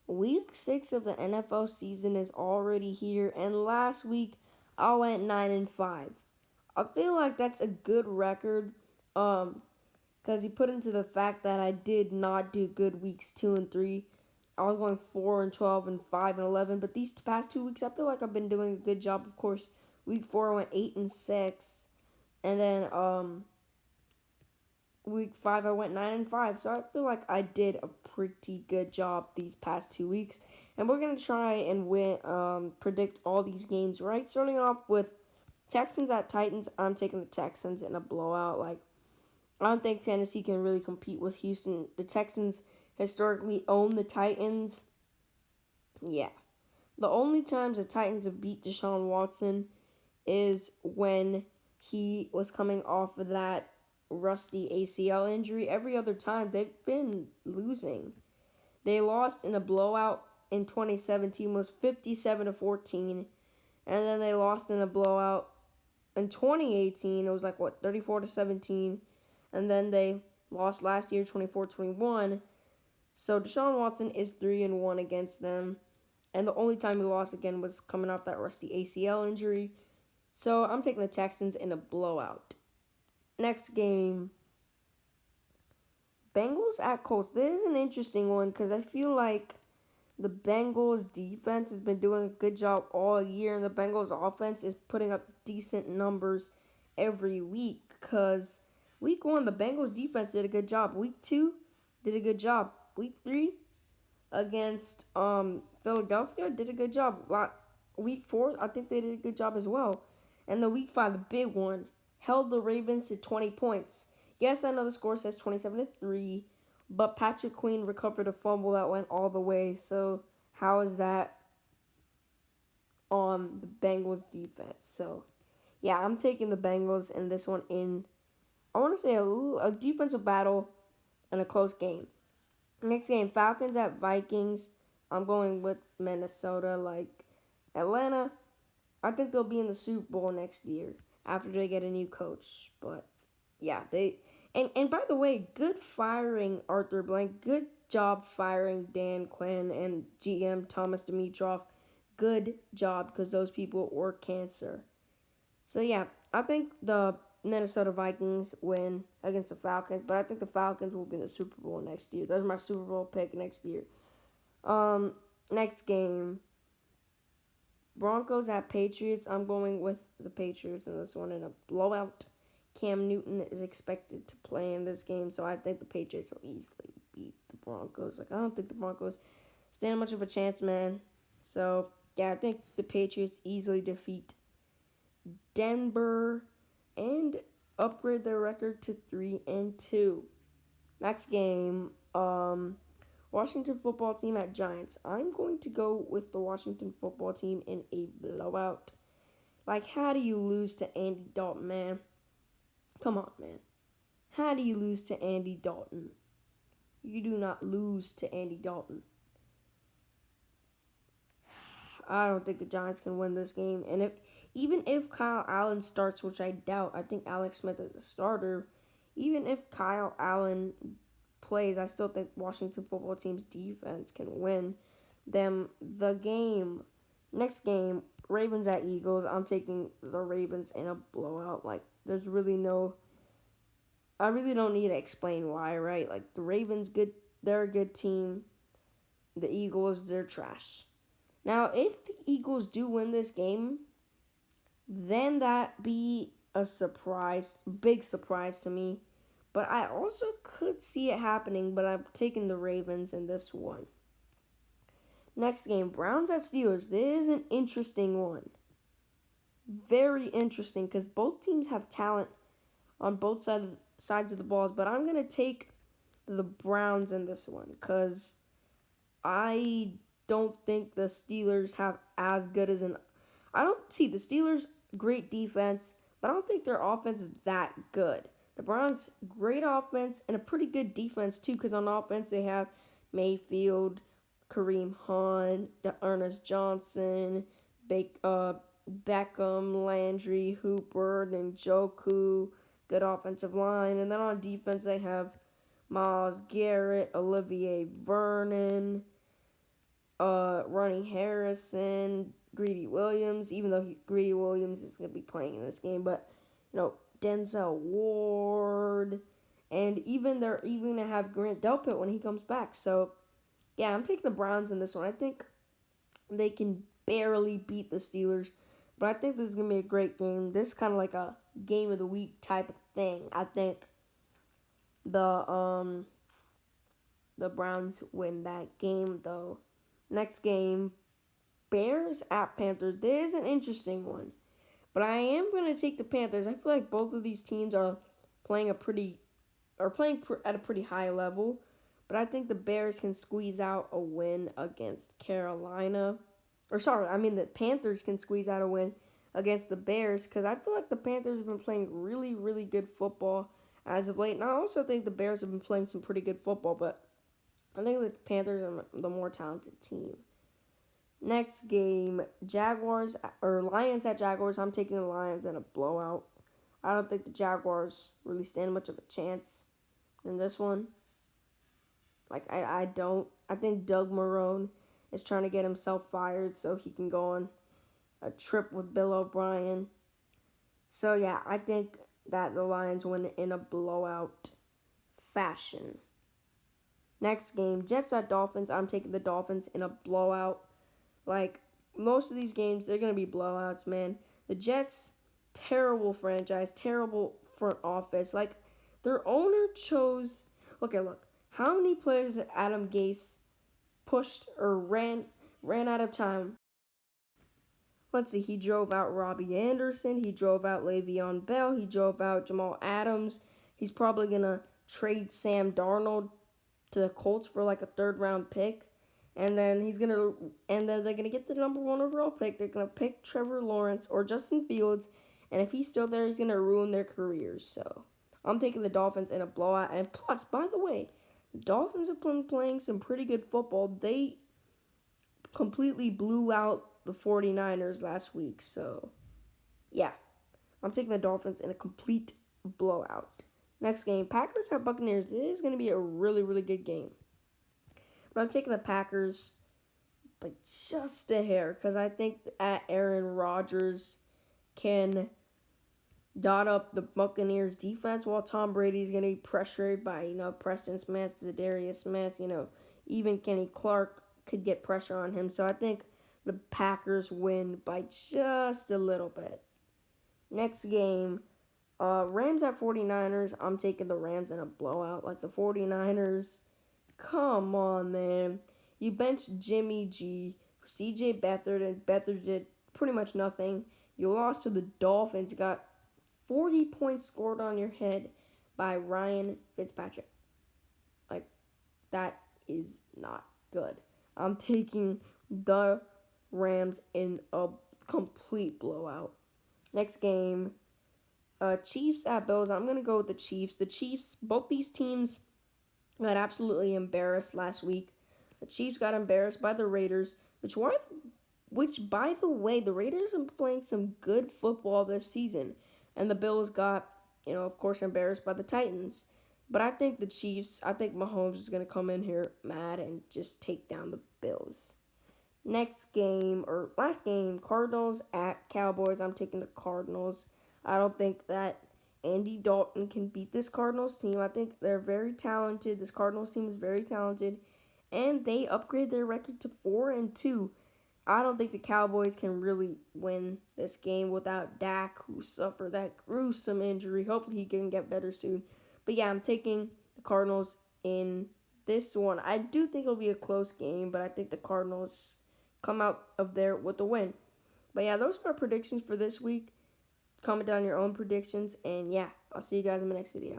Week 6 of the NFL season is already here, and last week I went 9-5. I feel like that's a good record, because you put into the fact that I did not do good weeks 2 and 3. I was going 4-12 and 5-11, but these past 2 weeks I feel like I've been doing a good job. Of course, week 4 I went 8-6, and then week 5 I went 9-5. So I feel like I did a pretty good job these past 2 weeks, and we're gonna try and win, predict all these games right. Starting off with Texans at Titans. I'm taking the Texans in a blowout. Like, I don't think Tennessee can really compete with Houston. The Texans historically own the Titans. Yeah. The only times the Titans have beat Deshaun Watson is when he was coming off of that rusty ACL injury. Every other time they've been losing. They lost in a blowout in 2017, was 57-14, and then they lost in a blowout in 2018. It was like what, 34-17, and then they lost last year 24-21. So Deshaun Watson is 3-1 against them, and the only time he lost again was coming off that rusty ACL injury. So I'm taking the Texans in a blowout. Next game, Bengals at Colts. This is an interesting one because I feel like the Bengals defense has been doing a good job all year, and the Bengals offense is putting up decent numbers every week. Because week 1, the Bengals defense did a good job. Week 2, did a good job. Week 3, against Philadelphia, did a good job. Week 4, I think they did a good job as well. And the week 5, the big one, held the Ravens to 20 points. Yes, I know the score says 27-3, but Patrick Queen recovered a fumble that went all the way. So how is that on the Bengals defense? So yeah, I'm taking the Bengals in this one in, I want to say a defensive battle and a close game. Next game, Falcons at Vikings. I'm going with Minnesota. Like, Atlanta, I think they'll be in the Super Bowl next year after they get a new coach. But yeah, they and by the way, good firing Arthur Blank. Good job firing Dan Quinn and GM Thomas Dimitroff. Good job, because those people were cancer. So yeah, I think the Minnesota Vikings win against the Falcons, but I think the Falcons will be in the Super Bowl next year. That's my Super Bowl pick next year. Um, Next game, Broncos at Patriots. I'm going with the Patriots in this one in a blowout. Cam Newton is expected to play in this game, so I think the Patriots will easily beat the Broncos. Like, I don't think the Broncos stand much of a chance, man. So yeah, I think the Patriots easily defeat Denver and upgrade their record to 3-2. Next game, Washington football team at Giants. I'm going to go with the Washington football team in a blowout. Like, how do you lose to Andy Dalton, man? Come on, man. How do you lose to Andy Dalton? You do not lose to Andy Dalton. I don't think the Giants can win this game. And even if Kyle Allen starts, which I doubt, I think Alex Smith is a starter. Even if Kyle Allen plays, I still think Washington football team's defense can win them the game. Next game, Ravens at Eagles. I'm taking the Ravens in a blowout. Like, there's really no, I really don't need to explain why, right? Like, the Ravens good, they're a good team. The Eagles, they're trash. Now, if the Eagles do win this game, then that be a surprise, big surprise to me. But I also could see it happening, but I'm taking the Ravens in this one. Next game, Browns at Steelers. This is an interesting one. Very interesting, because both teams have talent on both sides of the balls. But I'm going to take the Browns in this one, because I don't think the Steelers have as good as an... I don't see the Steelers' great defense, but I don't think their offense is that good. The Browns, great offense and a pretty good defense too, because on offense they have Mayfield, Kareem Hunt, Ernest Johnson, Beckham, Landry, Hooper, Njoku, good offensive line. And then on defense they have Myles Garrett, Olivier Vernon, Ronnie Harrison, Greedy Williams, even though Greedy Williams is going to be playing in this game, but Denzel Ward, and even they're even going to have Grant Delpit when he comes back. So yeah, I'm taking the Browns in this one. I think they can barely beat the Steelers, but I think this is going to be a great game. This is kind of like a game of the week type of thing. I think the the Browns win that game though. Next game, Bears at Panthers. This is an interesting one, but I am going to take the Panthers. I feel like both of these teams are playing at a pretty high level, but I think the Bears can squeeze out a win against Carolina. Or sorry, I mean the Panthers can squeeze out a win against the Bears because I feel like the Panthers have been playing really, really good football as of late. And I also think the Bears have been playing some pretty good football, but I think the Panthers are the more talented team. Next game, Jaguars or Lions at Jaguars. I'm taking the Lions in a blowout. I don't think the Jaguars really stand much of a chance in this one. I don't. I think Doug Marrone is trying to get himself fired so he can go on a trip with Bill O'Brien. So yeah, I think that the Lions win in a blowout fashion. Next game, Jets at Dolphins. I'm taking the Dolphins in a blowout. Like, most of these games, they're going to be blowouts, man. The Jets, terrible franchise, terrible front office. Like, their owner chose... Okay, look. How many players did Adam Gase pushed or ran out of time? Let's see. He drove out Robbie Anderson. He drove out Le'Veon Bell. He drove out Jamal Adams. He's probably going to trade Sam Darnold to the Colts for like a third-round pick. And then they're gonna get the number 1 overall pick. They're gonna pick Trevor Lawrence or Justin Fields, and if he's still there, he's gonna ruin their careers. So I'm taking the Dolphins in a blowout. And plus, by the way, the Dolphins have been playing some pretty good football. They completely blew out the 49ers last week. So yeah, I'm taking the Dolphins in a complete blowout. Next game, Packers at Buccaneers. This is gonna be a really, really good game. But I'm taking the Packers by just a hair because I think that Aaron Rodgers can dot up the Buccaneers defense while Tom Brady's going to be pressured by, Preston Smith, Zadarius Smith, even Kenny Clark could get pressure on him. So I think the Packers win by just a little bit. Next game, Rams at 49ers. I'm taking the Rams in a blowout. Like the 49ers... Come on, man. You benched Jimmy G, CJ Beathard, and Beathard did pretty much nothing. You lost to the Dolphins, got 40 points scored on your head by Ryan Fitzpatrick. Like, that is not good. I'm taking the Rams in a complete blowout. Next game, Chiefs at Bills. I'm going to go with the Chiefs. The Chiefs, both these teams got absolutely embarrassed last week. The Chiefs got embarrassed by the Raiders, which by the way, the Raiders have been playing some good football this season. And the Bills got, of course, embarrassed by the Titans. But I think Mahomes is going to come in here mad and just take down the Bills. Last game, Cardinals at Cowboys. I'm taking the Cardinals. I don't think that Andy Dalton can beat this Cardinals team. I think they're very talented. This Cardinals team is very talented. And they upgrade their record to 4-2. I don't think the Cowboys can really win this game without Dak, who suffered that gruesome injury. Hopefully he can get better soon. But yeah, I'm taking the Cardinals in this one. I do think it'll be a close game, but I think the Cardinals come out of there with a win. But yeah, those are our predictions for this week. Comment down your own predictions, and yeah, I'll see you guys in the next video.